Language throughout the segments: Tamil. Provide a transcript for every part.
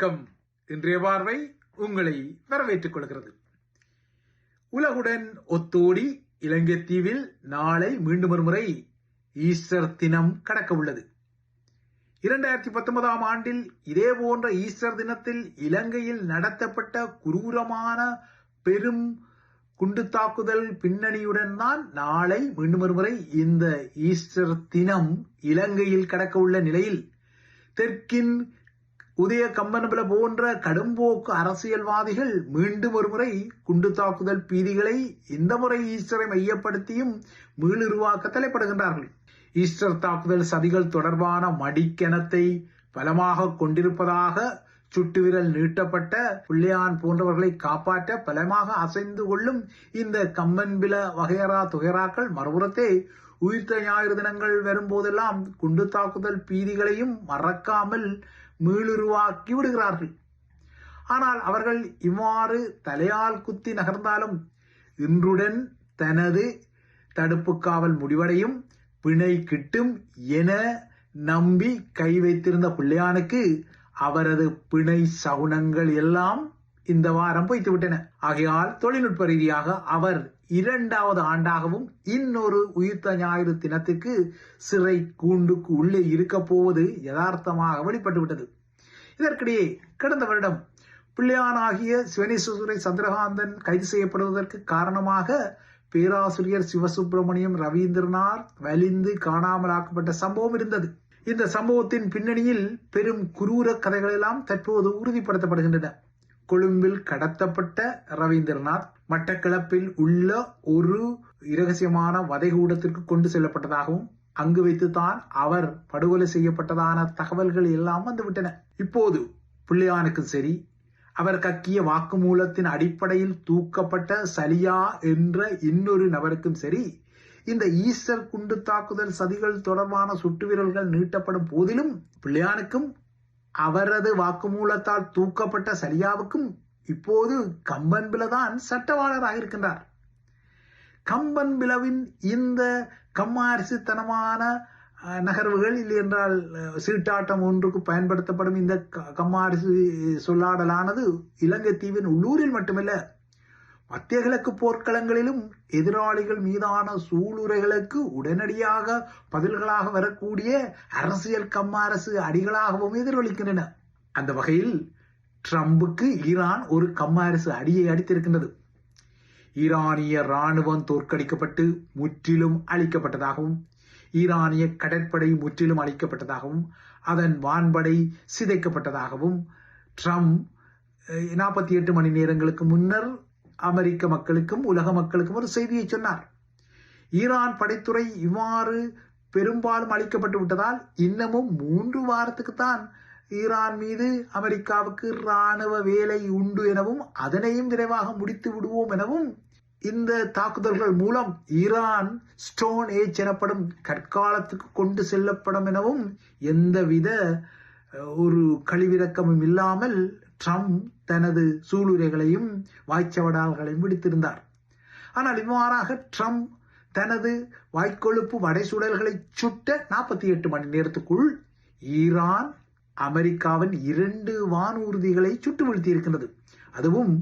வணக்கம். இன்றைய பார்வை உங்களை வரவேற்றுக் கொள்கிறது. உலகுடன் ஒத்தோடி இலங்கை தீவில் நாளை மீண்டும் ஒரு முறை ஈஸ்டர் தினம் கடக்க உள்ளது. 2019 ஆண்டில் இதே போன்ற ஈஸ்டர் தினத்தில் இலங்கையில் நடத்தப்பட்ட குரூரமான பெரும் குண்டு தாக்குதல் பின்னணியுடன் தான் நாளை மீண்டும் ஒரு முறை இந்த ஈஸ்டர் தினம் இலங்கையில் கடக்க உள்ள நிலையில் தெற்கின் உதய கம்பனபல போன்ற கடும்போக்கு அரசியல்வாதிகள் மீண்டும் ஒரு முறை குண்டு தாக்குதல் பீதிகளை இந்த முறை ஈஸ்டரை மையப்படுத்தியும் மீளுருவாக்க தலைப்படுகின்றார்கள். ஈஸ்டர் தாக்குதல் சதிகள் தொடர்பான மடிக்கணத்தை பலமாக கொண்டிருப்பதாக சுட்டுவிரல் நீட்டப்பட்ட பிள்ளையான் போன்றவர்களை காப்பாற்ற பலமாக அசைந்து கொள்ளும் இந்த கம்பன்பில வகையரா துகைராக்கள் மறுபுறத்தே உயிர்த்த ஞாயிறு தினங்கள் வரும்போதெல்லாம் குண்டு தாக்குதல் பீதிகளையும் மறக்காமல் மீளுருவாக்கி விடுகிறார்கள். ஆனால் அவர்கள் இவ்வாறு தலையால் குத்தி நகர்ந்தாலும் இன்றுடன் தனது தடுப்பு காவல் முடிவடையும், பிணை கிட்டும் என நம்பி கை வைத்திருந்த பிள்ளையானுக்கு அவரது பிணை சகுனங்கள் எல்லாம் இந்த வாரம் பொய்த்துவிட்டன. ஆகையால் தொழில்நுட்ப ரீதியாக அவர் 2வது ஆண்டாகவும் இன்னொரு உயிர்த்த ஞாயிறு தினத்துக்கு சிறை கூண்டுக்கு உள்ளே இருக்க போவது யதார்த்தமாக வெளிப்பட்டுவிட்டது. இதற்கிடையே கடந்த வருடம் பிள்ளையானாகிய சிவனேஸ்வரை சந்திரகாந்தன் கைது செய்யப்படுவதற்கு காரணமாக பேராசிரியர் சிவசுப்பிரமணியம் ரவீந்திரநாத் வலிந்து காணாமலாக்கப்பட்ட சம்பவம் இருந்தது. இந்த சம்பவத்தின் பின்னணியில் பெரும் குரூர கதைகள் எல்லாம் தற்போது உறுதிப்படுத்தப்படுகின்றன. கொழும்பில் கடத்தப்பட்ட ரவீந்திரநாத் மட்டக்களப்பில் உள்ள ஒரு இரகசியமான வதைகூடத்திற்கு கொண்டு செல்லப்பட்டதாகவும் அங்கு வைத்துத்தான் அவர் படுகொலை செய்யப்பட்டதான தகவல்கள் எல்லாம் வந்துவிட்டன. இப்போது பிள்ளையானுக்கும் சரி, அவர் கக்கிய வாக்குமூலத்தின் அடிப்படையில் தூக்கப்பட்ட சலியா என்ற இன்னொரு நபருக்கும் சரி, இந்த ஈஸ்டர் குண்டு தாக்குதல் சதிகள் தொடர்பான சுட்டுவிரல்கள் நீட்டப்படும் போதிலும் பிள்ளையானுக்கும் அவரது வாக்குமூலத்தால் தூக்கப்பட்ட சலியாவுக்கும் இப்போது கம்பன்பிலதான் சட்டவாளராக இருக்கின்றார். கம்பன்பிலவின் இந்த கம்மாரிசுத்தனமான நகர்வுகள் இல்லை என்றால் சீட்டாட்டம் ஒன்றுக்கு பயன்படுத்தப்படும் இந்த கம்மாரிசு சொல்லாடலானது இலங்கை தீவின் உள்ளூரில் மட்டுமல்ல, மத்திய கிழக்கு போர்க்களங்களிலும் எதிராளிகள் மீதான சூளுரைகளுக்கு உடனடியாக பதில்களாக வரக்கூடிய அரசியல் கம்மாரசு அடிகளாகவும் எதிரொலிக்கின்றன. அந்த வகையில் ட்ரம்புக்கு ஈரான் ஒரு கம்மாரசு அடியை அடித்திருக்கின்றது. ஈரானிய இராணுவம் தோற்கடிக்கப்பட்டு முற்றிலும் அழிக்கப்பட்டதாகவும், ஈரானிய கடற்படை முற்றிலும் அழிக்கப்பட்டதாகவும், அதன் வான்படை சிதைக்கப்பட்டதாகவும் ட்ரம்ப் 48 மணி நேரங்களுக்கு முன்னர் அமெரிக்க மக்களுக்கும் உலக மக்களுக்கும் ஒரு செய்தியை சொன்னார். ஈரான் படைத்துறை இவ்வாறு பெரும்பாலும் அளிக்கப்பட்டு விட்டதால் இன்னமும் 3 வாரத்துக்குத்தான் ஈரான் மீது அமெரிக்காவுக்கு இராணுவ வேலை உண்டு எனவும் அதனையும் விரைவாக முடித்து விடுவோம் எனவும், இந்த தாக்குதல்கள் மூலம் ஈரான் ஸ்டோன் ஏஜ் எனப்படும் கற்காலத்துக்கு கொண்டு செல்லப்படும் எனவும் எந்தவித ஒரு கழிவிறக்கமும் இல்லாமல் ட்ரம்ப் தனது சூளுரைகளையும் வாய்ச்சவடால்களையும் விடுத்திருந்தார். ஆனால் இவ்வாறாக ட்ரம்ப் தனது வாய்க்கொழுப்பு வடைசூழல்களை சுட்ட 48 மணி நேரத்துக்குள் ஈரான் அமெரிக்காவின் 2 வானூர்திகளை சுட்டு வீழ்த்தியிருக்கின்றது. அதுவும்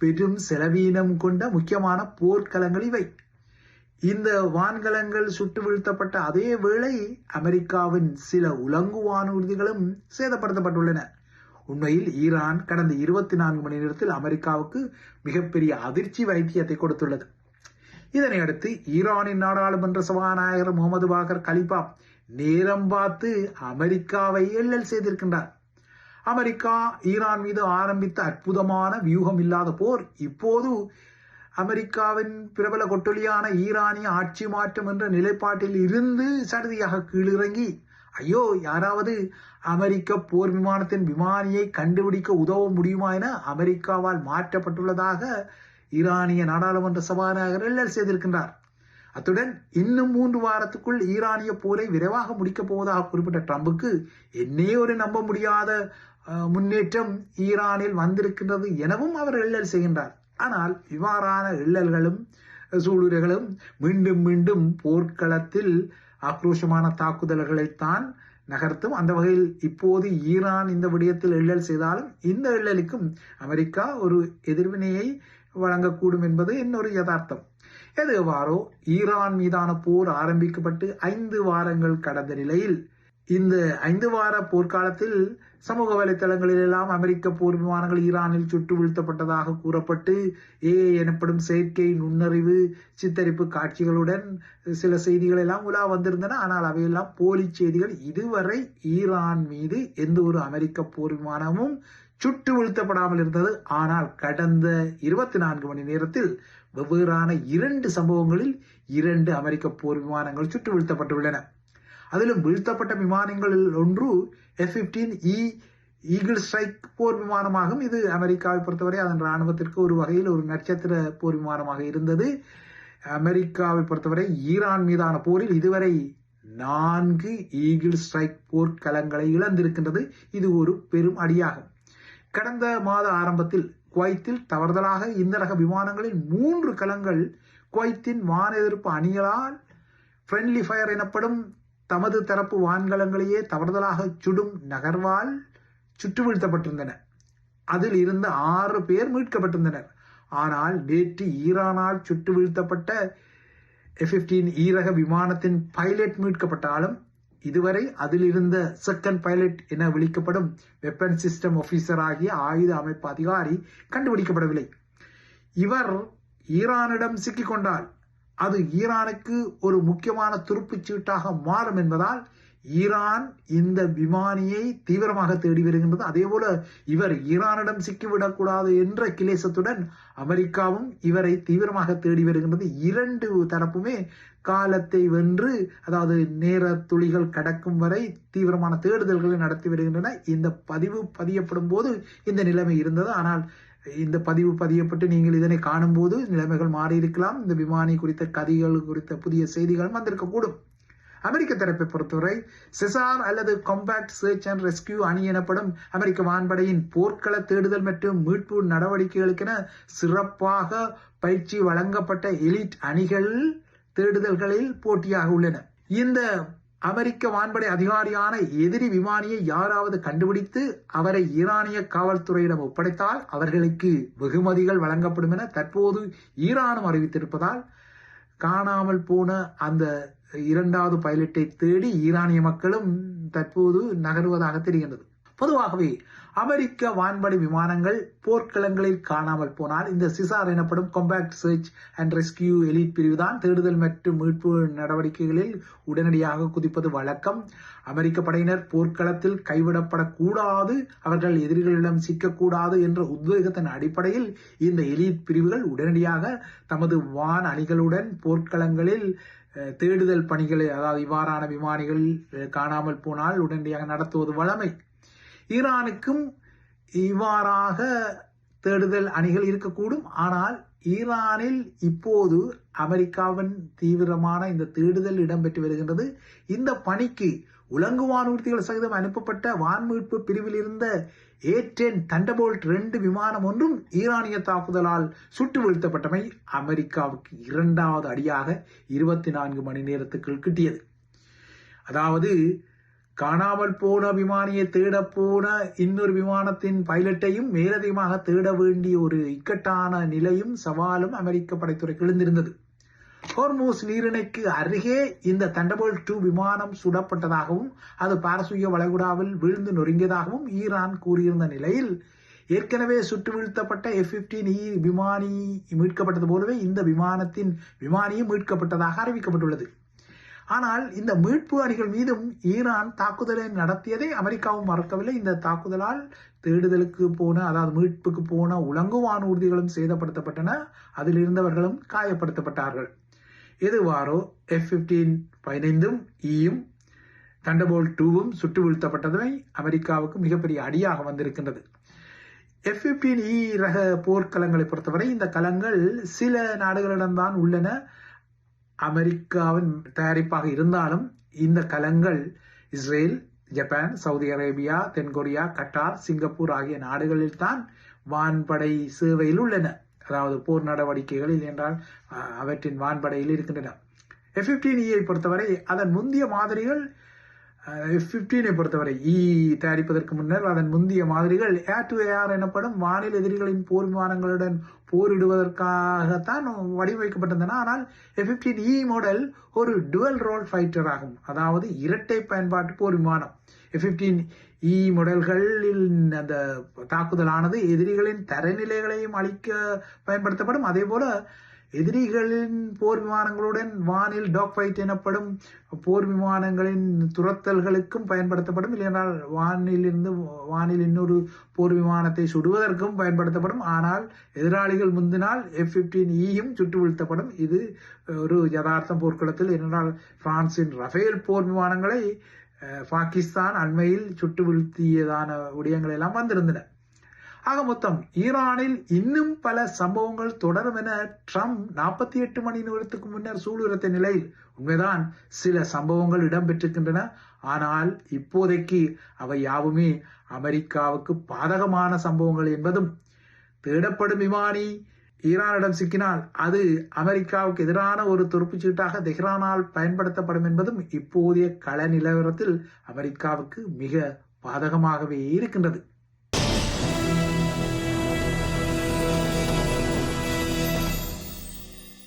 பெரும் செலவீனம் கொண்ட முக்கியமான போர்க்களங்கள் இவை. இந்த வான்கலங்கள் சுட்டு வீழ்த்தப்பட்ட அதே வேளை அமெரிக்காவின் சில உலங்கு வானூர்திகளும் சேதப்படுத்தப்பட்டுள்ளன. உண்மையில் ஈரான் கடந்த 24 மணி நேரத்தில் அமெரிக்காவுக்கு மிகப்பெரிய அதிர்ச்சி வைத்தியத்தை கொடுத்துள்ளது. இதனை அடுத்து ஈரானின் நாடாளுமன்ற சபாநாயகர் முகமது பாகர் கலிபா நேரம் பார்த்து அமெரிக்காவை எள்ளல் செய்திருக்கின்றார். அமெரிக்கா ஈரான் மீது ஆரம்பித்த அற்புதமான வியூகம் இல்லாத போர் இப்போது அமெரிக்காவின் பிரபல கொட்டொலியான ஈரானிய ஆட்சி மாற்றம் என்ற நிலைப்பாட்டில் இருந்து சடுதியாக கீழிறங்கி, ஐயோ யாராவது அமெரிக்க போர் விமானத்தின் விமானியை கண்டுபிடிக்க உதவ முடியுமா என அமெரிக்காவால் மாற்றப்பட்டுள்ளதாக ஈரானிய நாடாளுமன்ற சபாநாயகர் எள்ளல் செய்திருக்கின்றார். அத்துடன் இன்னும் 3 வாரத்துக்குள் ஈரானிய போரை விரைவாக முடிக்கப் போவதாக குறிப்பிட்ட ட்ரம்புக்கு என்னே ஒரு நம்ப முடியாத முன்னேற்றம் ஈரானில் வந்திருக்கின்றது எனவும் அவர் எள்ளல் செய்கின்றார். ஆனால் இவ்வாறான எள்ளல்களும் சூளுரைகளும் மீண்டும் மீண்டும் போர்க்களத்தில் ஆக்ரோஷமான தாக்குதல்களைத்தான் நகர்த்தும். அந்த வகையில் இப்போது ஈரான் இந்த விடயத்தில் எள்ளல் செய்தாலும் இந்த எள்ளலுக்கும் அமெரிக்கா ஒரு எதிர்வினையை வழங்கக்கூடும் என்பது இன்னொரு யதார்த்தம். எது எவ்வாறோ ஈரான் மீதான போர் ஆரம்பிக்கப்பட்டு 5 வாரங்கள் கடந்த நிலையில் இந்த 5 வார போர்க்காலத்தில் சமூக வலைத்தளங்களில் எல்லாம் அமெரிக்க போர் விமானங்கள் ஈரானில் சுட்டு வீழ்த்தப்பட்டதாக கூறப்பட்டு எனப்படும் செயற்கை நுண்ணறிவு சித்தரிப்பு காட்சிகளுடன் சில செய்திகள் எல்லாம் உலா வந்திருந்தன. ஆனால் அவையெல்லாம் போலி செய்திகள். இதுவரை ஈரான் மீது எந்த ஒரு அமெரிக்க போர் விமானமும் சுட்டு வீழ்த்தப்படாமல் இருந்தது. ஆனால் கடந்த 24 மணி நேரத்தில் வெவ்வேறான 2 சம்பவங்களில் 2 அமெரிக்க போர் விமானங்கள் சுட்டு வீழ்த்தப்பட்டுள்ளன. அதிலும் வீழ்த்தப்பட்ட விமானங்களில் ஒன்று F-15E ஈகிள் ஸ்ட்ரைக் போர் விமானமாகும். இது அமெரிக்காவை பொறுத்தவரை அதன் இராணுவத்திற்கு ஒரு வகையில் ஒரு நட்சத்திர போர் விமானமாக இருந்தது. அமெரிக்காவை பொறுத்தவரை ஈரான் மீதான போரில் இதுவரை 4 ஈகிள் ஸ்ட்ரைக் போர்க்களங்களை இழந்திருக்கின்றது. இது ஒரு பெரும் அடியாகும். கடந்த மாத ஆரம்பத்தில் குவைத்தில் தவறுதலாக இந்த ரக விமானங்களில் 3 கலங்கள் குவைத்தின் வான் எதிர்ப்பு அணிகளால் ஃப்ரெண்ட்லி ஃபயர் எனப்படும் தமது தரப்பு வான்கலங்களையே தவறுதலாக சுடும் நகர்வால் சுட்டு வீழ்த்தப்பட்டிருந்தன. அதில் இருந்த 6 பேர் மீட்கப்பட்டிருந்தனர். ஆனால் நேற்று ஈரானால் சுட்டு வீழ்த்தப்பட்ட F-15E ரக விமானத்தின் பைலட் மீட்கப்பட்டாலும் இதுவரை அதில் இருந்த செகண்ட் பைலட் என விളിக்கப்படும் வெப்பன் சிஸ்டம் ஆபீசர் ஆகிய ஆயுத அமைப்பு அதிகாரி கண்டுபிடிக்கப்படவில்லை. இவர் ஈரானிடம் சிக்கிக்கொண்டால் அது ஈரானுக்கு ஒரு முக்கியமான துருப்புச் சீட்டாக மாறும் என்பதால் ஈரான் இந்த விமானியை தீவிரமாக தேடி வருகின்றது. அதே போல இவர் ஈரானிடம் சிக்கிவிடக்கூடாது என்ற கிளேசத்துடன் அமெரிக்காவும் இவரை தீவிரமாக தேடி வருகின்றது. 2 தரப்புமே காலத்தை வென்று, அதாவது நேர துளிகள் கடக்கும் வரை தீவிரமான தேடுதல்களை நடத்தி வருகின்றன. இந்த பதிவு பதியப்படும் போது இந்த நிலைமை இருந்தது. ஆனால் இந்த பதிவு பதியப்பட்டு நீங்கள் இதனை காணும் போது நிலைமைகள் மாறியிருக்கலாம். இந்த விமானி குறித்த கதைகள் குறித்த புதிய செய்திகளும் வந்திருக்கக்கூடும். அமெரிக்க தரப்பை பொறுத்தவரை செசார் அல்லது காம்பேக்ட் சர்ச் அண்ட் ரெஸ்கியூ அணி எனப்படும் அமெரிக்க வான்படையின் போர்க்கள தேடுதல் மற்றும் மீட்பு நடவடிக்கைகளுக்கென சிறப்பாக பயிற்சி வழங்கப்பட்ட எலிட் அணிகள் தேடுதல்களில் போட்டியாக உள்ளன. இந்த அமெரிக்க வான்படை அதிகாரியான எதிரி விமானியை யாராவது கண்டுபிடித்து அவரை ஈரானிய காவல்துறையிடம் ஒப்படைத்தால் அவர்களுக்கு வெகுமதிகள் வழங்கப்படும் என தற்போது ஈரானும் அறிவித்திருப்பதால் காணாமல் போன அந்த 2வது பைலட்டை தேடி ஈரானிய மக்களும் தற்போது நகருவதாக தெரிகின்றது. பொதுவாகவே அமெரிக்க வான்படை விமானங்கள் போர்க்களங்களில் காணாமல் போனால் இந்த சிசார் எனப்படும் combat search and rescue elite பிரிவுதான் தேடுதல் மற்றும் மீட்பு நடவடிக்கைகளில் உடனடியாக குதிப்பது வழக்கம். அமெரிக்க படையினர் போர்க்களத்தில் கைவிடப்படக்கூடாது, அவர்கள் எதிரிகளிடம் சிக்கக்கூடாது என்ற உத்வேகத்தின் அடிப்படையில் இந்த எலிட் பிரிவுகள் உடனடியாக தமது வான் அணிகளுடன் போர்க்களங்களில் தேடுதல் பணிகளை, அதாவது இவ்வாறான விமானிகள் காணாமல் போனால் உடனடியாக நடத்துவது வழமை. ஈரானுக்கும் இவ்வாறாக தேடுதல் அணிகள் இருக்கக்கூடும். ஆனால் ஈரானில் இப்போது அமெரிக்காவின் தீவிரமான இந்த தேடுதல் இடம்பெற்று வருகின்றது. இந்த பணிக்கு உலங்கு வானூர்திகள் சகிதம் அனுப்பப்பட்ட வான்மீட்பு பிரிவில் இருந்த A-10 தண்டர்போல்ட் 2 விமானம் ஒன்றும் ஈரானிய தாக்குதலால் சுட்டு வீழ்த்தப்பட்டமை அமெரிக்காவுக்கு 2வது அடியாக 24 மணி நேரத்துக்குள் கிட்டியது. அதாவது காணாமல் போன விமானியை தேட போன இன்னொரு விமானத்தின் பைலட்டையும் மேலதிகமாக தேட வேண்டிய ஒரு இக்கட்டான நிலையும் சவாலும் அமெரிக்க படைத்துறைக்கு எழுந்திருந்தது. ஹோர்மூஸ் நீரிணைக்கு அருகே இந்த தண்டர்போல்ட் 2 விமானம் சுடப்பட்டதாகவும் அது பாரசீக வளைகுடாவில் வீழ்ந்து நொறுங்கியதாகவும் ஈரான் கூறியிருந்த நிலையில் ஏற்கனவே சுட்டு வீழ்த்தப்பட்ட F-15E விமானி மீட்கப்பட்டது போலவே இந்த விமானத்தின் விமானியும் மீட்கப்பட்டதாக அறிவிக்கப்பட்டுள்ளது. ஆனால் இந்த மீட்பு அணிகள் மீதும் ஈரான் தாக்குதலை நடத்தியதை அமெரிக்காவும் மறக்கவில்லை. இந்த தாக்குதலால் தேடுதலுக்கு போன, அதாவது மீட்புக்கு போன உலங்கு வானூர்திகளும் சேதப்படுத்தப்பட்டன, அதில் இருந்தவர்களும் காயப்படுத்தப்பட்டார்கள். எதுவாறோ F-15 ஈயும் தண்டர்போல்ட் 2வும் சுட்டு வீழ்த்தப்பட்டதை அமெரிக்காவுக்கு மிகப்பெரிய அடியாக வந்திருக்கின்றது. F-15E ரக போர்க்களங்களை பொறுத்தவரை இந்த களங்கள் சில நாடுகளிடம்தான் உள்ளன. அமெரிக்காவின் தயாரிப்பாக இருந்தாலும் இந்த களங்கள் இஸ்ரேல், ஜப்பான், சவுதி அரேபியா, தென்கொரியா, கட்டார், சிங்கப்பூர் ஆகிய நாடுகளில் தான் வான்படை சேவையில் உள்ளன. அதாவது போர் நடவடிக்கைகளில் என்றால் அவற்றின் வான்படையில் இருக்கின்றன. F-15E பொறுத்தவரை அதன் முந்தைய மாதிரிகள் F-15 பொறுத்தவரை தயாரிப்பதற்கு முன்னர் அதன் முந்தைய மாதிரிகள் ஏர் டு ஏர் எனப்படும் வானில் எதிரிகளின் போர் விமானங்களுடன் போரிடுவதற்காகத்தான் வடிவமைக்கப்பட்டிருந்தன. ஆனால் F-15E மாடல் ஒரு டுவல் ரோல் ஃபைட்டர் ஆகும், அதாவது இரட்டை பயன்பாட்டு போர் விமானம். F-15E மாடல்களில் அந்த தாக்குதலானது எதிரிகளின் தரநிலைகளையும் அழிக்க பயன்படுத்தப்படும். அதே போல எதிரிகளின் போர் விமானங்களுடன் வானில் டாக் ஃபைட் எனப்படும் போர் விமானங்களின் துரத்தல்களுக்கும் பயன்படுத்தப்படும். இல்லையென்றால் வானில் இன்னொரு போர் விமானத்தை சுடுவதற்கும் பயன்படுத்தப்படும். ஆனால் எதிராளிகள் முந்தினால் F-15Eயும் சுட்டு வீழ்த்தப்படும். இது ஒரு யதார்த்தம் போர்க்களத்தில். ஏனென்றால் பிரான்சின் ரஃபேல் போர் விமானங்களை பாகிஸ்தான் அண்மையில் சுட்டு வீழ்த்தியதான விடயங்கள் எல்லாம் வந்திருந்தன. ஆக மொத்தம் ஈரானில் இன்னும் பல சம்பவங்கள் தொடரும் என ட்ரம்ப் 48 மணி நேரத்துக்கு முன்னர் சூளுரைத்த நிலையில் உண்மைதான் சில சம்பவங்கள் இடம்பெற்றிருக்கின்றன. ஆனால் இப்போதைக்கு அவை யாவுமே அமெரிக்காவுக்கு பாதகமான சம்பவங்கள் என்பதும், தேடப்படும் விமானி ஈரானிடம் சிக்கினால் அது அமெரிக்காவுக்கு எதிரான ஒரு துருப்புச்சீட்டாக தெஹ்ரானால் பயன்படுத்தப்படும் என்பதும் இப்போதைய கள நிலவரத்தில் அமெரிக்காவுக்கு மிக பாதகமாகவே இருக்கின்றது.